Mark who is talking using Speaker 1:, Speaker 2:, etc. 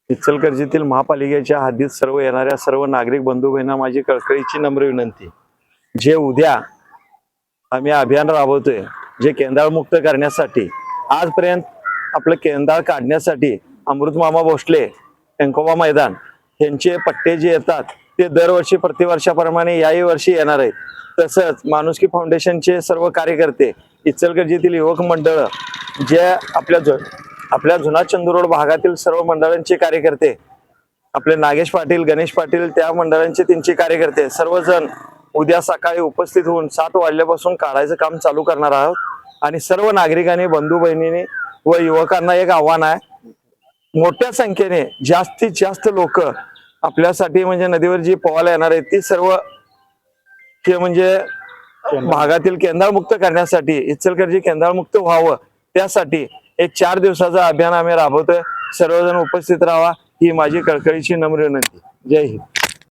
Speaker 1: इचलकरंजीतील महापालिकेच्या हद्दीत सर्व येणाऱ्या सर्व नागरिक बंधू बहिणा माझी कळकळीची नम्र विनंती, जे उद्या आम्ही अभियान राबवतोय जे केंद्र मुक्त करण्यासाठी, आजपर्यंत आपलं केंद्र काढण्यासाठी अमृतमामा भोसले एंकोबा मैदान यांचे पट्टे जे येतात ते दरवर्षी प्रतिवर्षाप्रमाणे याही वर्षी येणार आहेत। तसंच माणुसकी फाउंडेशनचे सर्व कार्यकर्ते, इचलकरंजीतील युवक मंडळ, जे आपल्या जुना चंदूरोड भागातील सर्व मंडळांचे कार्यकर्ते, आपले नागेश पाटील, गणेश पाटील, त्या मंडळांचे त्यांचे कार्यकर्ते सर्वजण उद्या सकाळी उपस्थित होऊन 7 वाजल्यापासून काढायचं काम चालू करणार आहोत। आणि सर्व नागरिकांनी, बंधू बहिणींनी व युवकांना एक आव्हान आहे, मोठ्या संख्येने जास्तीत जास्त लोक आपल्यासाठी म्हणजे नदीवर जी पोहायला येणार आहेत ती सर्व ते म्हणजे भागातील केंद्रमुक्त करण्यासाठी, इचलकरंजी केंद्रमुक्त व्हावं त्यासाठी एक 4 दिवसाचं अभियान आम्ही राबवतोय। सर्वजण उपस्थित राहा ही माझी कळकळीची नम्र विनंती। जय हिंद।